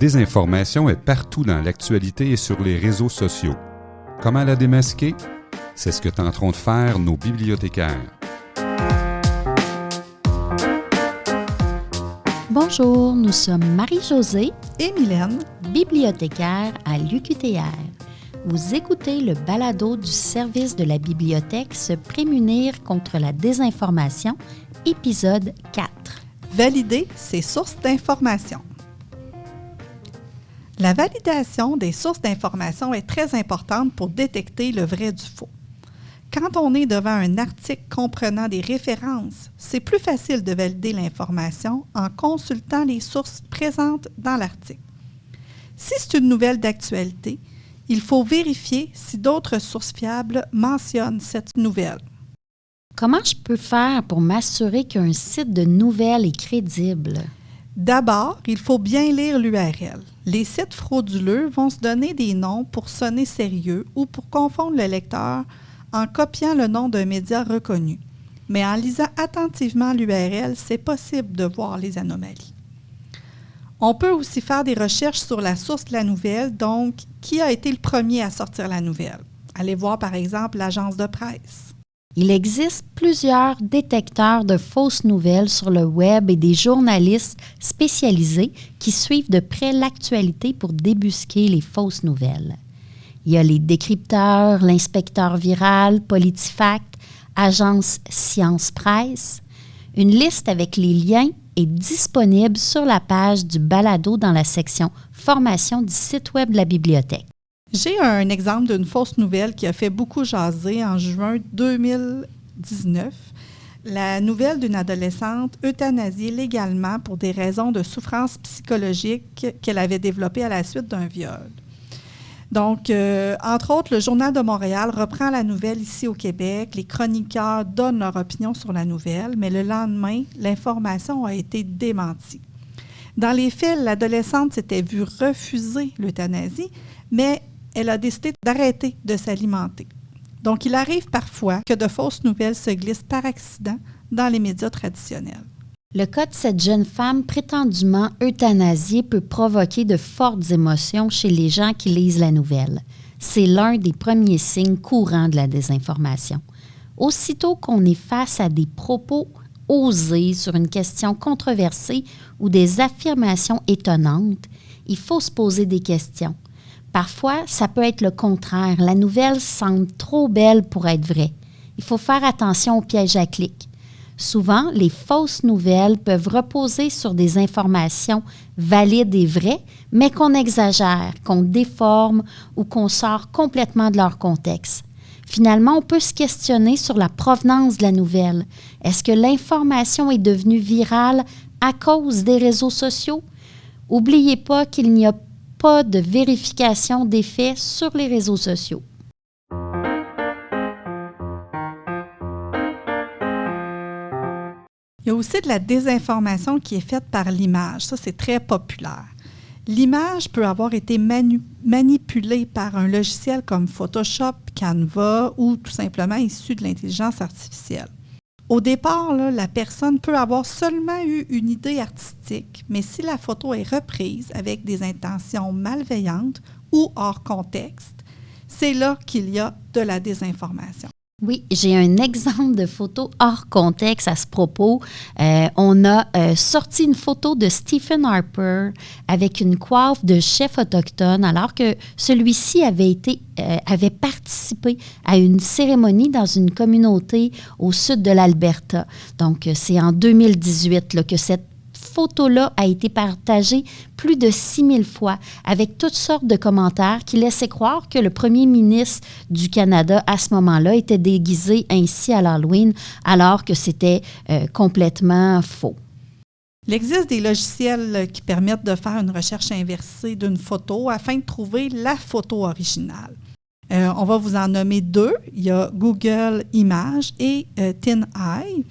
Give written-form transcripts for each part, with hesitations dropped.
désinformation est partout dans l'actualité et sur les réseaux sociaux. Comment la démasquer? C'est ce que tenteront de faire nos bibliothécaires. Bonjour, nous sommes Marie-Josée et Mylène, bibliothécaires à l'UQTR. Vous écoutez le balado du service de la bibliothèque Se prémunir contre la désinformation, épisode 4. Valider ses sources d'information. La validation des sources d'information est très importante pour détecter le vrai du faux. Quand on est devant un article comprenant des références, c'est plus facile de valider l'information en consultant les sources présentes dans l'article. Si c'est une nouvelle d'actualité, il faut vérifier si d'autres sources fiables mentionnent cette nouvelle. Comment je peux faire pour m'assurer qu'un site de nouvelles est crédible? D'abord, il faut bien lire l'URL. Les sites frauduleux vont se donner des noms pour sonner sérieux ou pour confondre le lecteur en copiant le nom d'un média reconnu. Mais en lisant attentivement l'URL, c'est possible de voir les anomalies. On peut aussi faire des recherches sur la source de la nouvelle, donc qui a été le premier à sortir la nouvelle. Allez voir par exemple l'agence de presse. Il existe plusieurs détecteurs de fausses nouvelles sur le web et des journalistes spécialisés qui suivent de près l'actualité pour débusquer les fausses nouvelles. Il y a les décrypteurs, l'inspecteur viral, PolitiFact, Agence Science Presse. Une liste avec les liens est disponible sur la page du balado dans la section « Formation » du site web de la bibliothèque. J'ai un exemple d'une fausse nouvelle qui a fait beaucoup jaser en juin 2019. La nouvelle d'une adolescente euthanasiée légalement pour des raisons de souffrance psychologique qu'elle avait développées à la suite d'un viol. Donc, entre autres, le Journal de Montréal reprend la nouvelle ici au Québec. Les chroniqueurs donnent leur opinion sur la nouvelle, mais le lendemain, l'information a été démentie. Dans les faits, l'adolescente s'était vue refuser l'euthanasie, mais elle a décidé d'arrêter de s'alimenter. Donc, il arrive parfois que de fausses nouvelles se glissent par accident dans les médias traditionnels. Le cas de cette jeune femme prétendument euthanasiée peut provoquer de fortes émotions chez les gens qui lisent la nouvelle. C'est l'un des premiers signes courants de la désinformation. Aussitôt qu'on est face à des propos osés sur une question controversée ou des affirmations étonnantes, il faut se poser des questions. Parfois, ça peut être le contraire. La nouvelle semble trop belle pour être vraie. Il faut faire attention aux pièges à clics. Souvent, les fausses nouvelles peuvent reposer sur des informations valides et vraies, mais qu'on exagère, qu'on déforme ou qu'on sort complètement de leur contexte. Finalement, on peut se questionner sur la provenance de la nouvelle. Est-ce que l'information est devenue virale à cause des réseaux sociaux? N'oubliez pas qu'il n'y a pas de vérification des faits sur les réseaux sociaux. Il y a aussi de la désinformation qui est faite par l'image. Ça, c'est très populaire. L'image peut avoir été manipulée par un logiciel comme Photoshop, Canva ou tout simplement issue de l'intelligence artificielle. Au départ, la personne peut avoir seulement eu une idée artistique, mais si la photo est reprise avec des intentions malveillantes ou hors contexte, c'est là qu'il y a de la désinformation. Oui, j'ai un exemple de photo hors contexte à ce propos. On a sorti une photo de Stephen Harper avec une coiffe de chef autochtone alors que celui-ci avait participé à une cérémonie dans une communauté au sud de l'Alberta. Donc, c'est en 2018 que cette photo-là a été partagée plus de 6000 fois avec toutes sortes de commentaires qui laissaient croire que le premier ministre du Canada à ce moment-là était déguisé ainsi à l'Halloween alors que c'était complètement faux. Il existe des logiciels qui permettent de faire une recherche inversée d'une photo afin de trouver la photo originale. On va vous en nommer deux. Il y a Google Images et TinEye.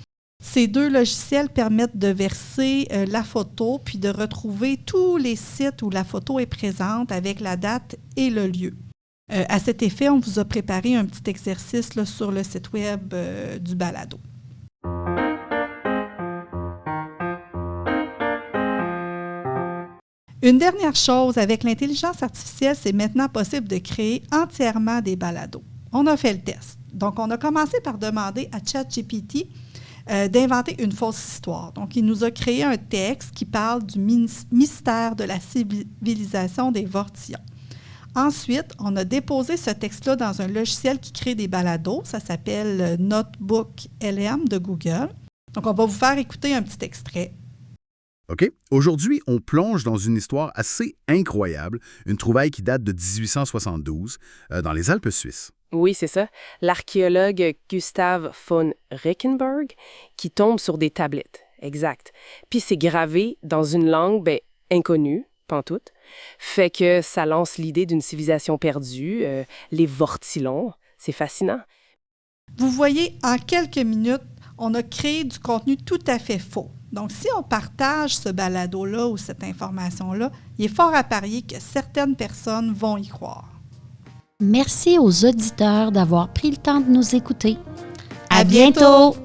Ces deux logiciels permettent de verser la photo puis de retrouver tous les sites où la photo est présente avec la date et le lieu. À cet effet, on vous a préparé un petit exercice là, sur le site web du balado. Une dernière chose, avec l'intelligence artificielle, c'est maintenant possible de créer entièrement des balados. On a fait le test. Donc, on a commencé par demander à ChatGPT d'inventer une fausse histoire. Donc, il nous a créé un texte qui parle du mystère de la civilisation des Vortillons. Ensuite, on a déposé ce texte-là dans un logiciel qui crée des balados. Ça s'appelle Notebook LM de Google. Donc, on va vous faire écouter un petit extrait. OK. Aujourd'hui, on plonge dans une histoire assez incroyable, une trouvaille qui date de 1872 dans les Alpes suisses. Oui, c'est ça. L'archéologue Gustav von Reckenberg qui tombe sur des tablettes. Exact. Puis c'est gravé dans une langue, inconnue, pantoute. Fait que ça lance l'idée d'une civilisation perdue, les Vortillons. C'est fascinant. Vous voyez, en quelques minutes, on a créé du contenu tout à fait faux. Donc, si on partage ce balado-là ou cette information-là, il est fort à parier que certaines personnes vont y croire. Merci aux auditeurs d'avoir pris le temps de nous écouter. À bientôt!